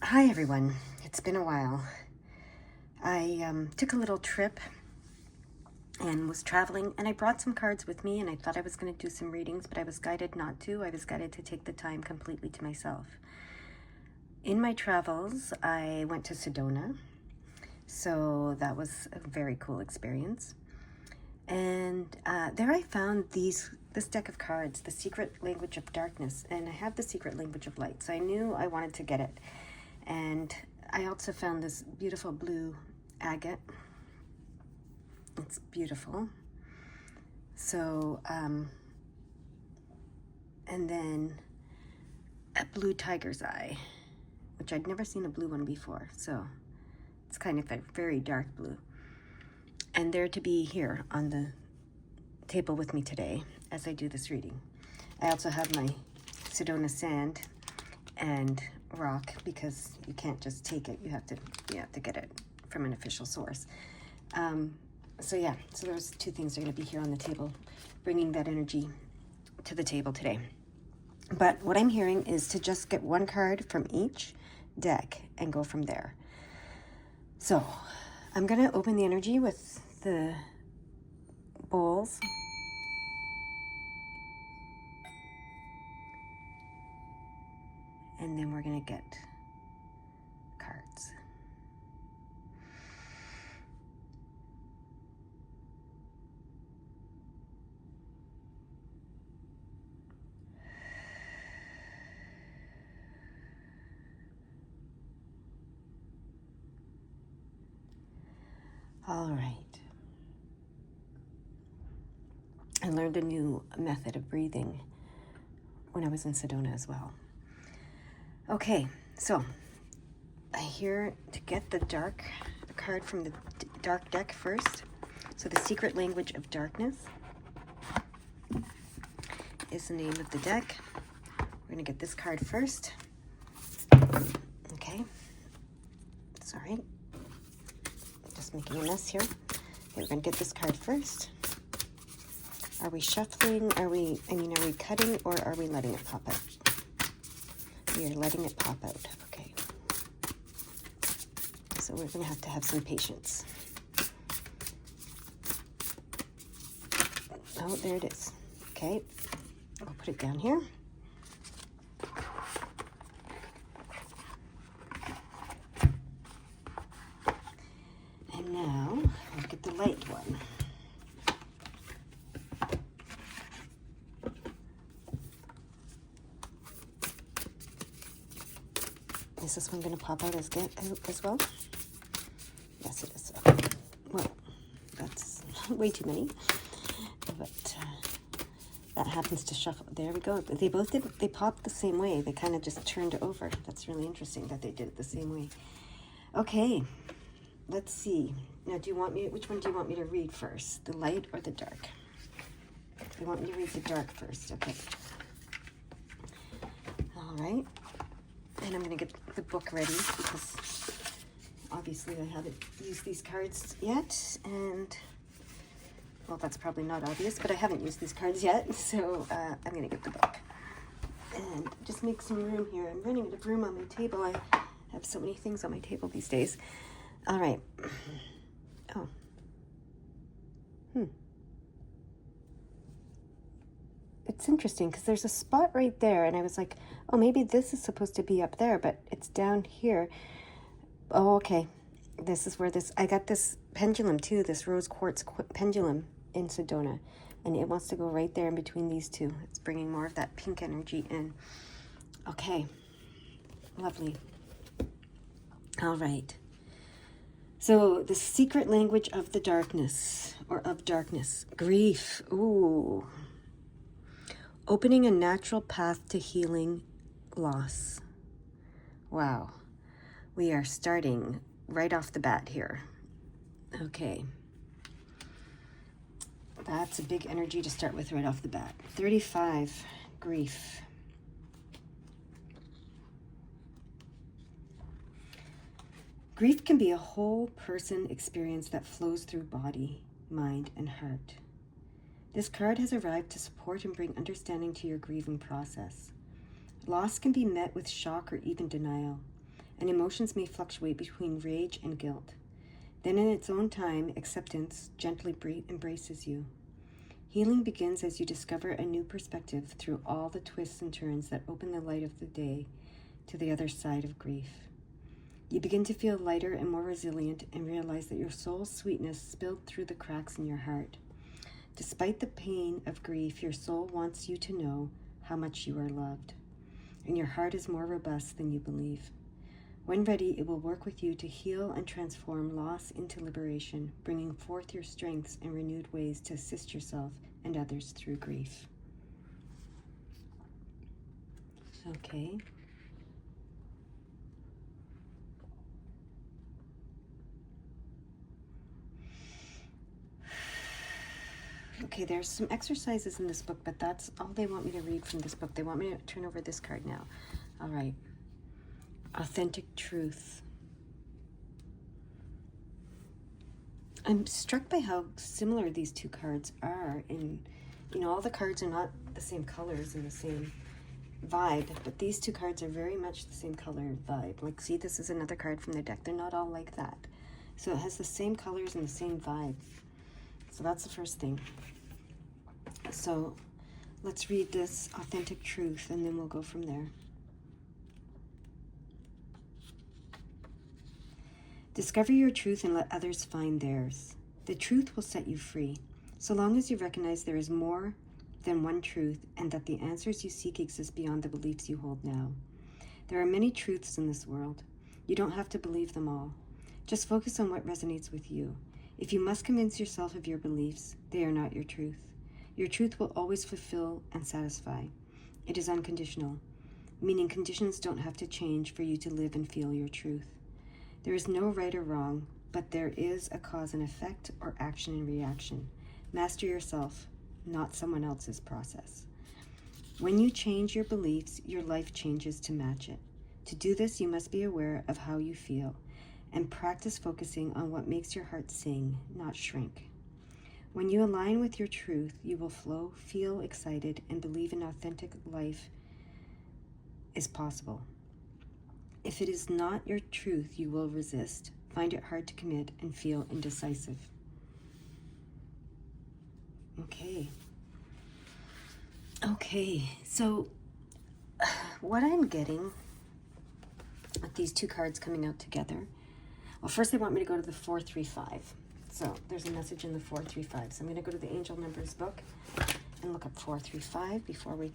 Hi everyone, it's been a while. I took a little trip and was traveling, and I brought some cards with me, and I thought I was going to do some readings, but I was guided not to. I was guided to take the time completely to myself. In my travels, I went to Sedona, so that was a very cool experience. And there I found this deck of cards, The Secret Language of Darkness, and I have The Secret Language of Light, so I knew I wanted to get it. And I also found this beautiful blue agate. It's beautiful. So, and then a blue tiger's eye, which I'd never seen a blue one before. So it's kind of a very dark blue. And they're to be here on the table with me today as I do this reading. I also have my Sedona sand and rock, because you can't just take it. You have to get it from an official source. So those two things are going to be here on the table, bringing that energy to the table today. But what I'm hearing is to just get one card from each deck and go from there. So I'm going to open the energy with the bowls. And then we're going to get cards. All right. I learned a new method of breathing when I was in Sedona as well. Okay, so I hear to get the dark card from the dark deck first. So The Secret Language of Darkness is the name of the deck. We're going to get this card first. Okay. Sorry. Just making a mess here. Okay, we're going to get this card first. Are we shuffling? Are we cutting, or are we letting it pop out? We are letting it pop out. Okay. So we're going to have some patience. Oh, there it is. Okay. I'll put it down here. And now I'll get the light one. Is this one going to pop out as well? Yes, it is. Okay. Well, that's way too many. But that happens to shuffle. There we go. They both did. They popped the same way. They kind of just turned over. That's really interesting that they did it the same way. Okay, let's see. Now, which one do you want me to read first? The light or the dark? You want me to read the dark first? Okay. All right. And I'm going to get the book ready, because obviously I haven't used these cards yet. And, well, that's probably not obvious, but I haven't used these cards yet. So I'm going to get the book. And just make some room here. I'm running out of room on my table. I have so many things on my table these days. All right. Oh. It's interesting, because there's a spot right there, and I was like, oh, maybe this is supposed to be up there, but it's down here. Oh, okay. This is where I got this pendulum too, this rose quartz pendulum in Sedona, and it wants to go right there in between these two. It's bringing more of that pink energy in. Okay. Lovely. All right. So, The Secret Language of the Darkness, or of Darkness. Grief. Ooh. Opening a natural path to healing loss. Wow. We are starting right off the bat here. Okay. That's a big energy to start with right off the bat. 35, grief. Grief can be a whole person experience that flows through body, mind, and heart. This card has arrived to support and bring understanding to your grieving process. Loss can be met with shock or even denial, and emotions may fluctuate between rage and guilt. Then in its own time, acceptance gently embraces you. Healing begins as you discover a new perspective through all the twists and turns that open the light of the day to the other side of grief. You begin to feel lighter and more resilient and realize that your soul's sweetness spilled through the cracks in your heart. Despite the pain of grief, your soul wants you to know how much you are loved, and your heart is more robust than you believe. When ready, it will work with you to heal and transform loss into liberation, bringing forth your strengths and renewed ways to assist yourself and others through grief. Okay. Okay, there's some exercises in this book, but that's all they want me to read from this book. They want me to turn over this card now. All right. Authentic truth. I'm struck by how similar these two cards are. In, all the cards are not the same colors and the same vibe, but these two cards are very much the same color vibe. Like, see, this is another card from the deck. They're not all like that. So it has the same colors and the same vibe. So that's the first thing. So let's read this authentic truth, and then we'll go from there. Discover your truth and let others find theirs. The truth will set you free, so long as you recognize there is more than one truth and that the answers you seek exist beyond the beliefs you hold now. There are many truths in this world. You don't have to believe them all. Just focus on what resonates with you. If you must convince yourself of your beliefs, they are not your truth. Your truth will always fulfill and satisfy. It is unconditional, meaning conditions don't have to change for you to live and feel your truth. There is no right or wrong, but there is a cause and effect or action and reaction. Master yourself, not someone else's process. When you change your beliefs, your life changes to match it. To do this, you must be aware of how you feel and practice focusing on what makes your heart sing, not shrink. When you align with your truth, you will flow, feel excited, and believe an authentic life is possible. If it is not your truth, you will resist, find it hard to commit, and feel indecisive. Okay, so what I'm getting with these two cards coming out together, well, first they want me to go to the 435. So there's a message in the 435. So I'm going to go to the Angel Numbers book and look up 435 before we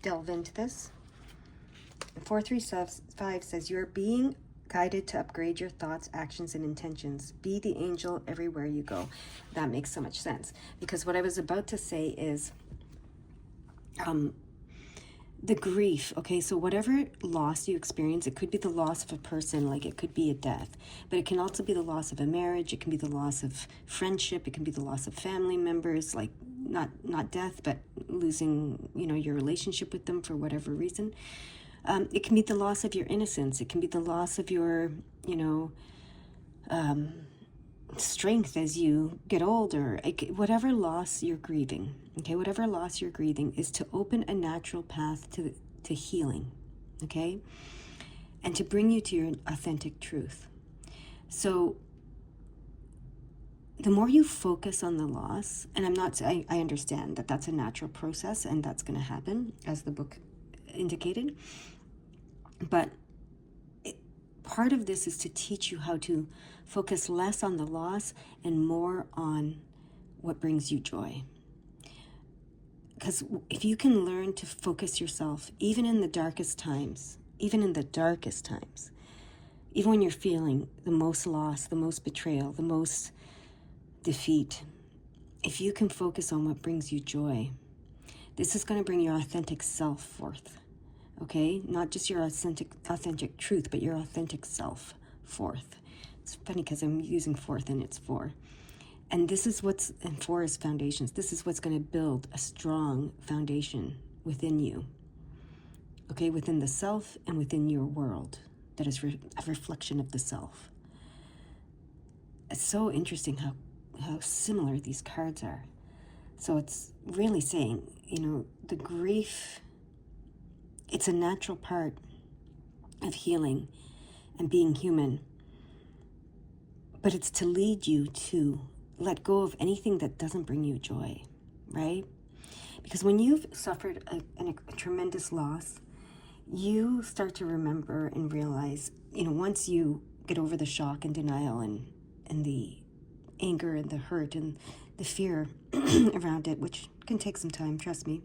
delve into this. 435 says, you're being guided to upgrade your thoughts, actions, and intentions. Be the angel everywhere you go. That makes so much sense, because what I was about to say is the grief. Okay, so whatever loss you experience, it could be the loss of a person, like it could be a death, but it can also be the loss of a marriage. It can be the loss of friendship. It can be the loss of family members, like not death, but losing, your relationship with them for whatever reason. It can be the loss of your innocence. It can be the loss of your, strength as you get older. Whatever loss you're grieving, okay? Whatever loss you're grieving is to open a natural path to healing, okay? And to bring you to your authentic truth. So the more you focus on the loss, and I understand that that's a natural process and that's going to happen, as the book indicated, but part of this is to teach you how to focus less on the loss and more on what brings you joy. Because if you can learn to focus yourself, even in the darkest times, even when you're feeling the most loss, the most betrayal, the most defeat, if you can focus on what brings you joy, this is going to bring your authentic self forth. Okay, not just your authentic truth, but your authentic self forth. It's funny because I'm using fourth and it's 4. And this is and 4 is foundations. This is what's going to build a strong foundation within you. Okay, within the self and within your world that is a reflection of the self. It's so interesting how similar these cards are. So it's really saying, the grief, it's a natural part of healing and being human. But it's to lead you to let go of anything that doesn't bring you joy, right? Because when you've suffered a tremendous loss, you start to remember and realize, once you get over the shock and denial and the anger and the hurt and the fear around it, which can take some time, trust me.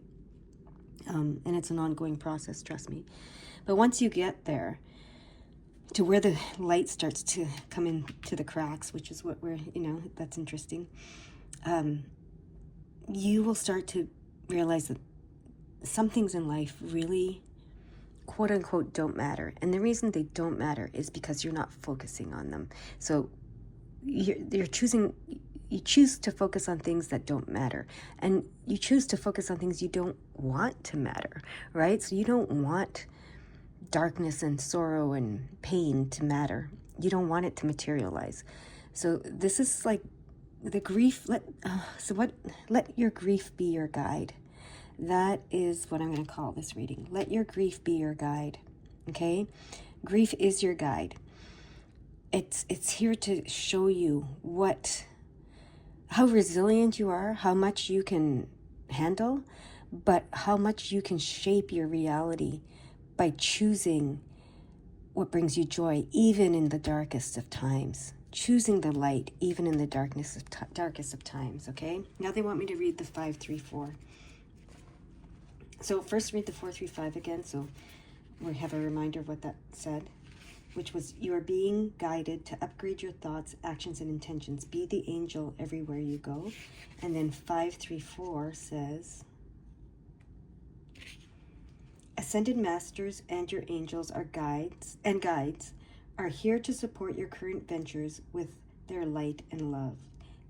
And it's an ongoing process, trust me. But once you get there to where the light starts to come into the cracks, which is what we're, that's interesting, you will start to realize that some things in life really, quote unquote, don't matter. And the reason they don't matter is because you're not focusing on them. So you choose to focus on things that don't matter. And you choose to focus on things you don't want to matter, right? So you don't want darkness and sorrow and pain to matter. You don't want it to materialize. So this is like the grief. Let your grief be your guide. That is what I'm going to call this reading. Let your grief be your guide. Okay? Grief is your guide. It's here to show you how resilient you are, how much you can handle, but how much you can shape your reality by choosing what brings you joy, even in the darkest of times. Choosing the light, even in the darkest of times, okay? Now they want me to read the 534. So first read the 435 again, so we have a reminder of what that said, which was, you are being guided to upgrade your thoughts, actions, and intentions. Be the angel everywhere you go. And then 534 says, ascended masters and your angels are guides are here to support your current ventures with their light and love.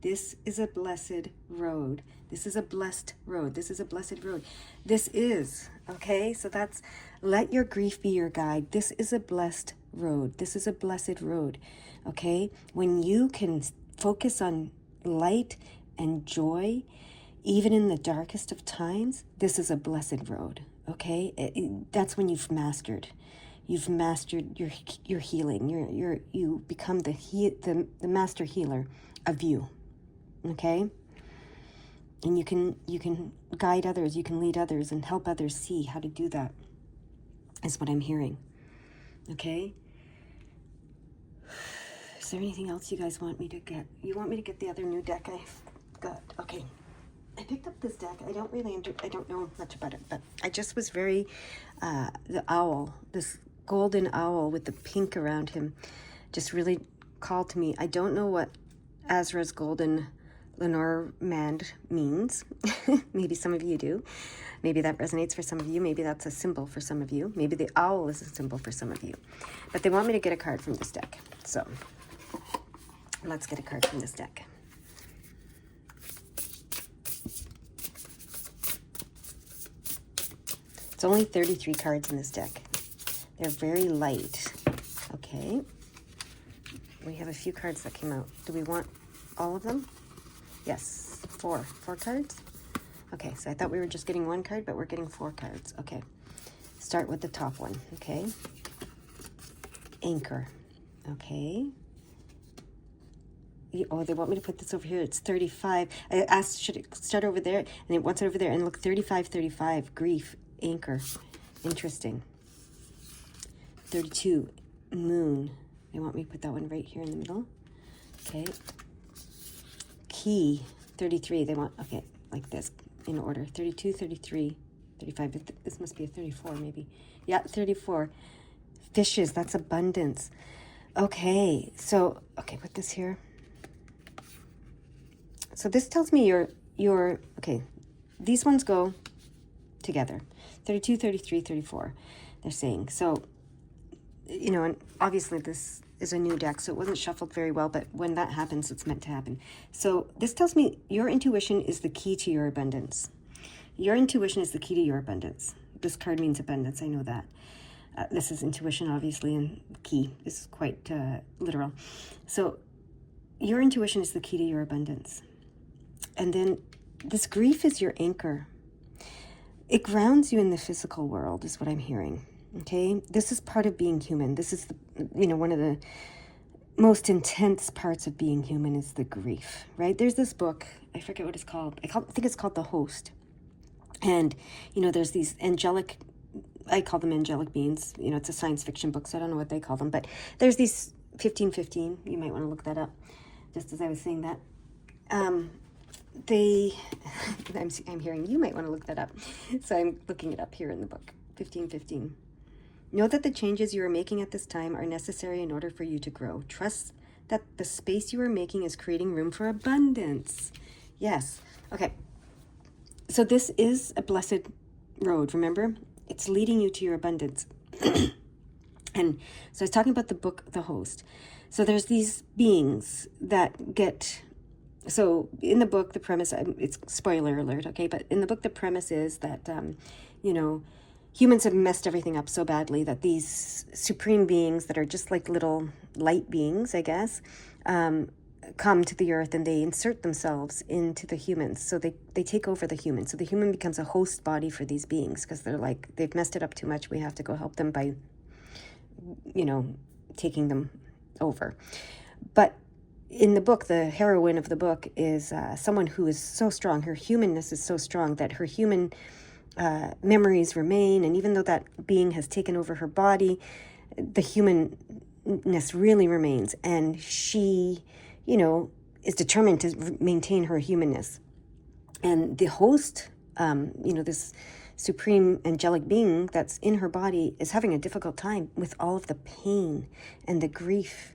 This is a blessed road. This is a blessed road. This is a blessed road. This is, okay? So that's, let your grief be your guide. This is a blessed road. This is a blessed road, okay? When you can focus on light and joy, even in the darkest of times, this is a blessed road, okay? That's when you've mastered your healing. You become the master healer of you, okay? And you can guide others, you can lead others and help others see how to do that, is what I'm hearing, okay? Is there anything else you guys want me to get? You want me to get the other new deck I've got? Okay. I picked up this deck. I don't know much about it, but I just was very, the owl, this golden owl with the pink around him, just really called to me. I don't know what Azra's golden Lenormand means. Maybe some of you do. Maybe that resonates for some of you. Maybe that's a symbol for some of you. Maybe the owl is a symbol for some of you. But they want me to get a card from this deck. So let's get a card from this deck. It's only 33 cards in this deck. They're very light. Okay. We have a few cards that came out. Do we want all of them? Yes. Four cards? Okay, so I thought we were just getting one card, but we're getting 4 cards. Okay. Start with the top one, okay? Anchor. Okay. Oh, they want me to put this over here. It's 35. I asked, should it start over there? And it wants it over there. And look, 35. Grief. Anchor. Interesting. 32. Moon. They want me to put that one right here in the middle. Okay. Key. 33. They want, okay, like this in order. 32, 33, 35. This must be a 34 maybe. Yeah, 34. Fishes. That's abundance. Okay. So, okay, put this here. So this tells me you're okay, these ones go together. 32, 33, 34, they're saying. So, and obviously this is a new deck, so it wasn't shuffled very well, but when that happens, it's meant to happen. So this tells me your intuition is the key to your abundance. Your intuition is the key to your abundance. This card means abundance, I know that. This is intuition, obviously, and key is quite literal. So your intuition is the key to your abundance. And then this grief is your anchor. It grounds you in the physical world, is what I'm hearing. Okay, this is part of being human. This is, one of the most intense parts of being human is the grief, right? There's this book, I forget what it's called. I think it's called The Host. And, there's these angelic, I call them angelic beings. It's a science fiction book, so I don't know what they call them. But there's these 1515. You might want to look that up, just as I was saying that. I'm hearing you might want to look that up. So I'm looking it up here in the book, 1515. Know that the changes you are making at this time are necessary in order for you to grow. Trust that the space you are making is creating room for abundance. Yes. Okay. So this is a blessed road, remember? It's leading you to your abundance. And so I was talking about the book, The Host. So there's these beings that get... So in the book, the premise, it's spoiler alert, okay? But in the book, the premise is that, humans have messed everything up so badly that these supreme beings that are just like little light beings, I guess, come to the earth and they insert themselves into the humans. So they take over the human. So the human becomes a host body for these beings because they're like, they've messed it up too much. We have to go help them by, taking them over. But in the book, the heroine of the book is someone who is so strong. Her humanness is so strong that her human memories remain. And even though that being has taken over her body, the humanness really remains. And she, is determined to maintain her humanness. And the host, this supreme angelic being that's in her body is having a difficult time with all of the pain and the grief.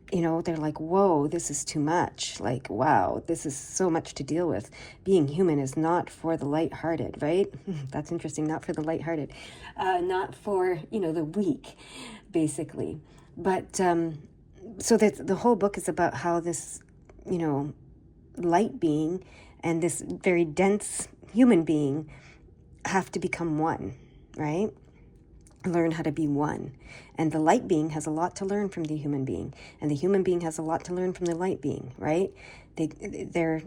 They're like, whoa, this is too much. Like, wow, this is so much to deal with. Being human is not for the lighthearted, right? That's interesting. Not for the lighthearted. Not for, the weak, basically. But so that the whole book is about how this, light being and this very dense human being have to become one, right? Learn how to be one. And the light being has a lot to learn from the human being, and the human being has a lot to learn from the light being, right? It's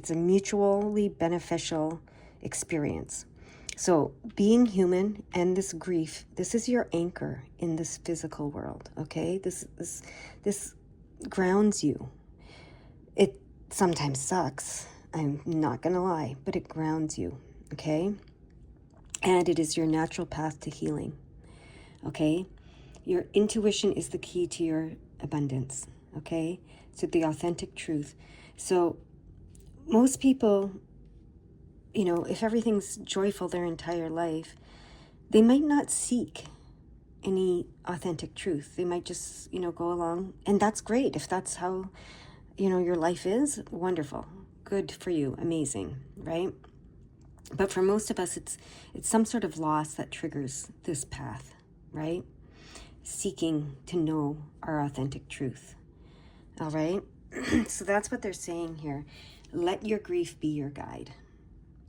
a mutually beneficial experience. So being human and this grief, this is your anchor in this physical world, okay? This grounds you. It sometimes sucks, I'm not gonna lie, but it grounds you, okay? And it is your natural path to healing, okay? Your intuition is the key to your abundance, okay? So the authentic truth. So most people, if everything's joyful their entire life, they might not seek any authentic truth. They might just, go along. And that's great. If that's how, your life is, wonderful. Good for you. Amazing, right? But for most of us, it's some sort of loss that triggers this path, right? Seeking to know our authentic truth. All right? So that's what they're saying here. Let your grief be your guide.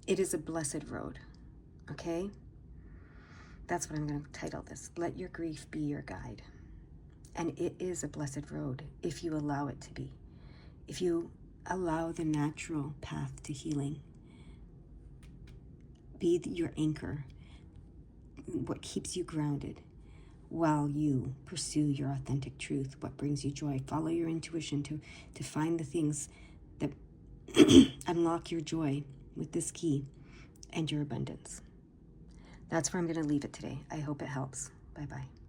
It is a blessed road. Okay? That's what I'm going to title this. Let your grief be your guide. And it is a blessed road if you allow it to be. If you allow the natural path to healing. Be your anchor, what keeps you grounded while you pursue your authentic truth, what brings you joy. Follow your intuition to find the things that unlock your joy with this key and your abundance. That's where I'm going to leave it today. I hope it helps. Bye-bye.